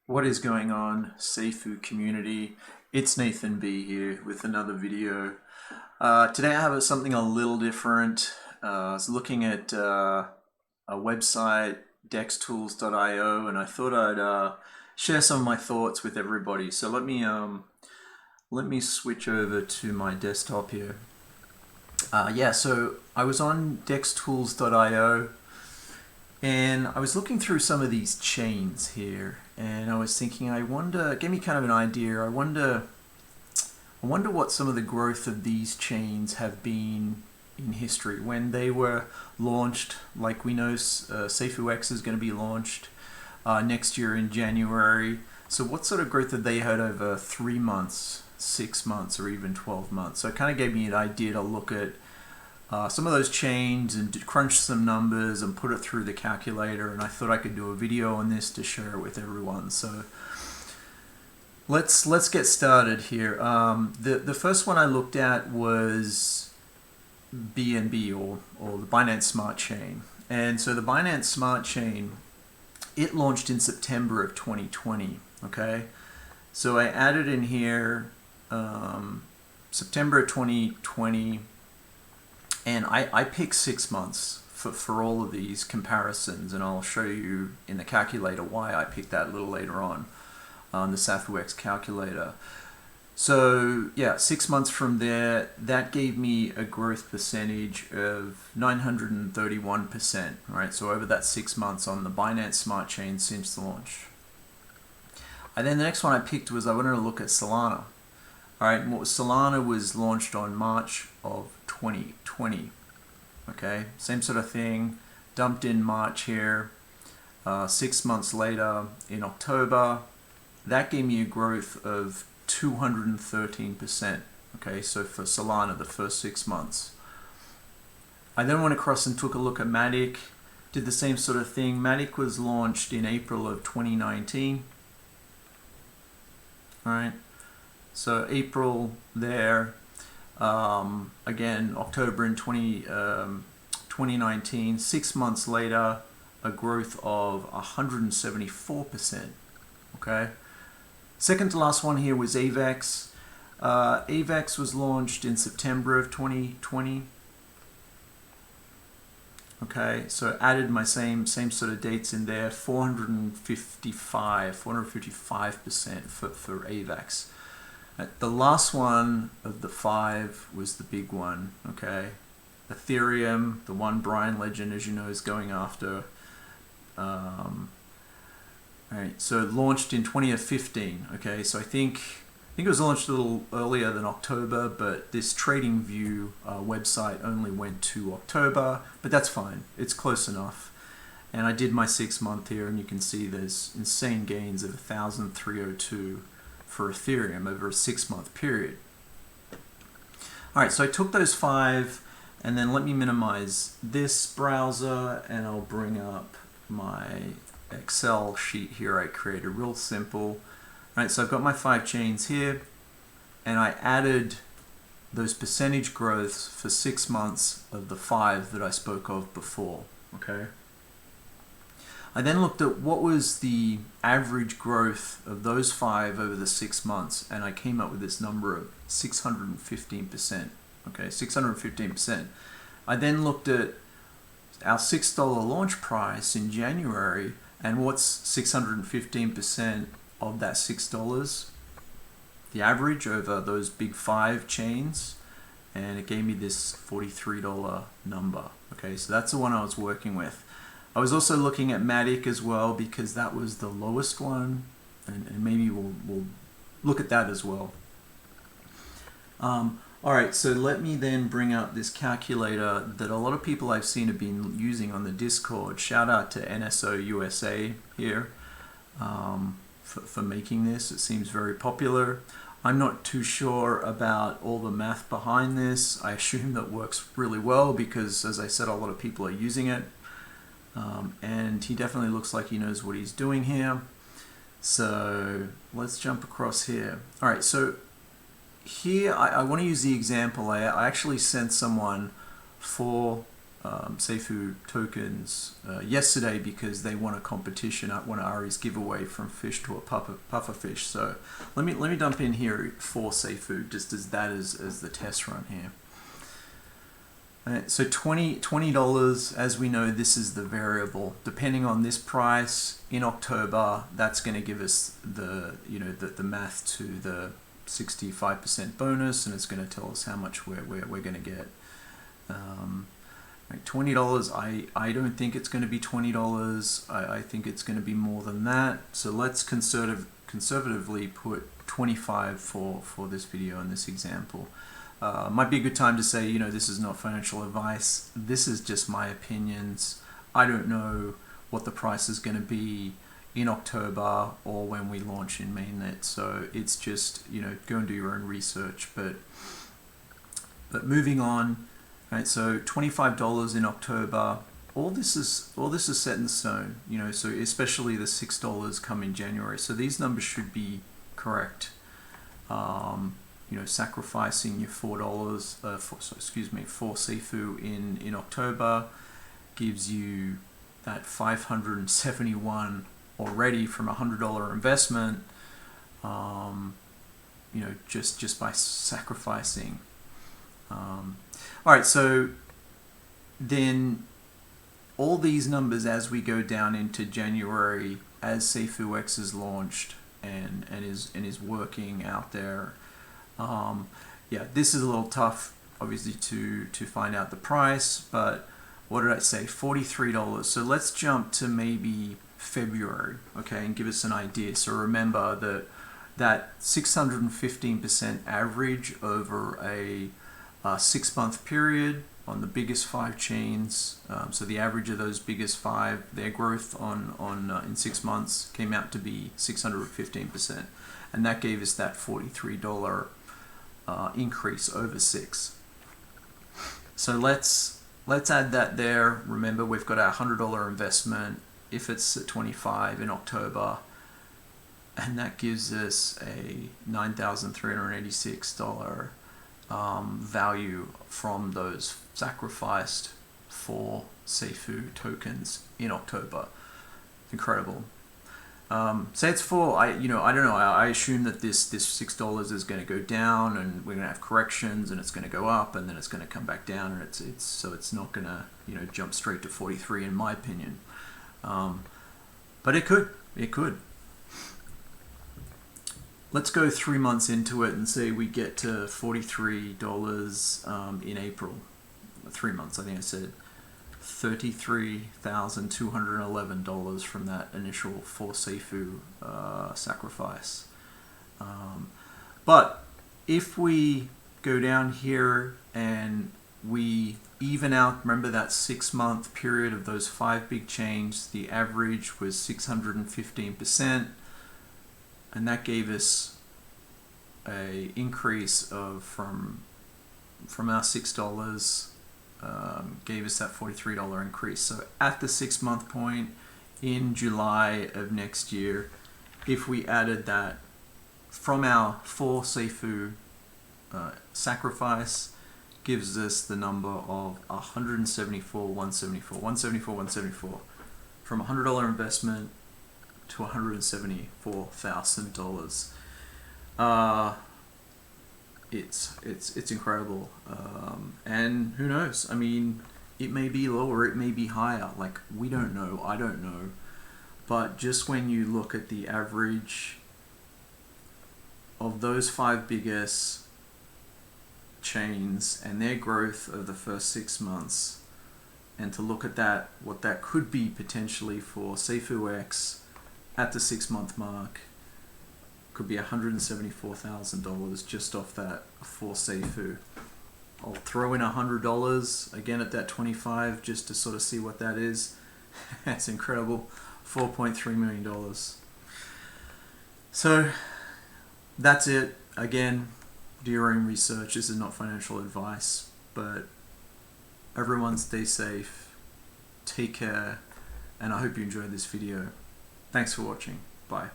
What is going on, Safuu community? It's Nathan B here with another video. Today I have something a little different. I was looking at a website, dextools.io, and I thought I'd share some of my thoughts with everybody. So let me switch over to my desktop here. So I was on dextools.io. And I was looking through some of these chains here, and I was thinking, I wonder, it gave me kind of an idea. I wonder what some of the growth of these chains have been in history when they were launched. Like we know, SafuuX is going to be launched next year in January. So what sort of growth have they had over 3 months, 6 months, or even 12 months? So it kind of gave me an idea to look at some of those chains and crunch some numbers and put it through the calculator, and I thought I could do a video on this to share it with everyone. So let's get started here. The first one I looked at was BNB, or the Binance Smart Chain. And so the Binance Smart Chain, it launched in September of 2020. Okay, so I added in here September 2020. And I picked 6 months for all of these comparisons, and I'll show you in the calculator why I picked that a little later on the SafuuX calculator. So yeah, 6 months from there, that gave me a growth percentage of 931%, right? So over that 6 months on the Binance Smart Chain since launch. And then the next one I picked was I wanted to look at Solana. All right, Solana was launched on March of 2020. Okay, same sort of thing, dumped in March here. 6 months later, in October, that gave me a growth of 213%. Okay, so for Solana, the first 6 months. I then went across and took a look at Matic, did the same sort of thing. Matic was launched in April of 2019. All right. So April there, again, October in 2019, 6 months later, a growth of 174%, okay? Second to last one here was AVAX. AVAX was launched in September of 2020. Okay, so added my same sort of dates in there, 455% for AVAX. The last one of the 5 was the big one, okay? Ethereum, the one Brian Legend, as you know, is going after. Right, so it launched in 2015, okay? So I think it was launched a little earlier than October, but this TradingView website only went to October, but that's fine. It's close enough. And I did my 6 month here, and you can see there's insane gains of 1,302 for Ethereum over a 6 month period. All right, so I took those 5, and then let me minimize this browser, and I'll bring up my Excel sheet here I created, real simple. All right, so I've got my 5 chains here, and I added those percentage growths for 6 months of the 5 that I spoke of before, okay? I then looked at what was the average growth of those 5 over the 6 months, and I came up with this number of 615%. Okay, 615%. I then looked at our $6 launch price in January, and what's 615% of that $6? The average over those big 5 chains, and it gave me this $43 number. Okay, so that's the one I was working with. I was also looking at Matic as well because that was the lowest one, and maybe we'll look at that as well. All right, so let me then bring up this calculator that a lot of people I've seen have been using on the Discord. Shout out to NSO USA here for making this. It seems very popular. I'm not too sure about all the math behind this. I assume that works really well because, as I said, a lot of people are using it. And he definitely looks like he knows what he's doing here. So let's jump across here. All right, so here I want to use the example. I actually sent someone 4 Safuu tokens yesterday because they won a competition. I won Ari's giveaway from fish to a puffer fish. So let me dump in here for Safuu just as the test run here. Right, so $20, as we know, this is the variable. Depending on this price in October, that's going to give us the math to the 65% bonus, and it's going to tell us how much we're going to get. Like $20, I don't think it's going to be $20. I think it's going to be more than that. So let's conservatively put 25 for this video and this example. Might be a good time to say, this is not financial advice. This is just my opinions. I don't know what the price is going to be in October or when we launch in mainnet. So it's just, go and do your own research. But moving on, right? So $25 in October. All this is set in stone. So especially the $6 come in January. So these numbers should be correct. Sacrificing your $4 for Safuu in October gives you that 571 already from a $100 investment. Just by sacrificing. All right, so then all these numbers as we go down into January, as SafuuX is launched and is working out there. Yeah, this is a little tough, obviously, to find out the price, but what did I say? $43. So let's jump to maybe February, okay, and give us an idea. So remember that 615% average over a 6-month period on the biggest 5 chains. So the average of those biggest 5, their growth in 6 months came out to be 615%, and that gave us that $43 increase over 6. So let's add that there. Remember, we've got our $100 investment. If it's at 25 in October, and that gives us a $9,386 value from those sacrificed for Safuu tokens in October. Incredible. Say it's for, I don't know, I assume that this $6 is going to go down, and we're going to have corrections, and it's going to go up, and then it's going to come back down, and it's not going to jump straight to 43 in my opinion. But it could. Let's go 3 months into it and say we get to $43 in April. 3 months, I think I said. $33,211 from that initial for Safuu sacrifice. But if we go down here and we even out, remember that 6-month period of those 5 big chains, the average was 615%, and that gave us a increase of from our $6, gave us that $43 increase. So at the 6-month point in July of next year, if we added that from our for Safuu sacrifice, gives us the number of $174,174 from a $100 investment to $174,000. It's incredible, and who knows? I mean, it may be lower, it may be higher. Like, we don't know. I don't know. But just when you look at the average of those 5 biggest chains and their growth of the first 6 months, and to look at that, what that could be potentially for SafuuX at the 6-month mark, could be $174,000 just off that for Safuu. I'll throw in $100 again at that 25 just to sort of see what that is. That's incredible. $4.3 million. So that's it. Again, do your own research. This is not financial advice, but everyone stay safe, take care, and I hope you enjoyed this video. Thanks for watching. Bye.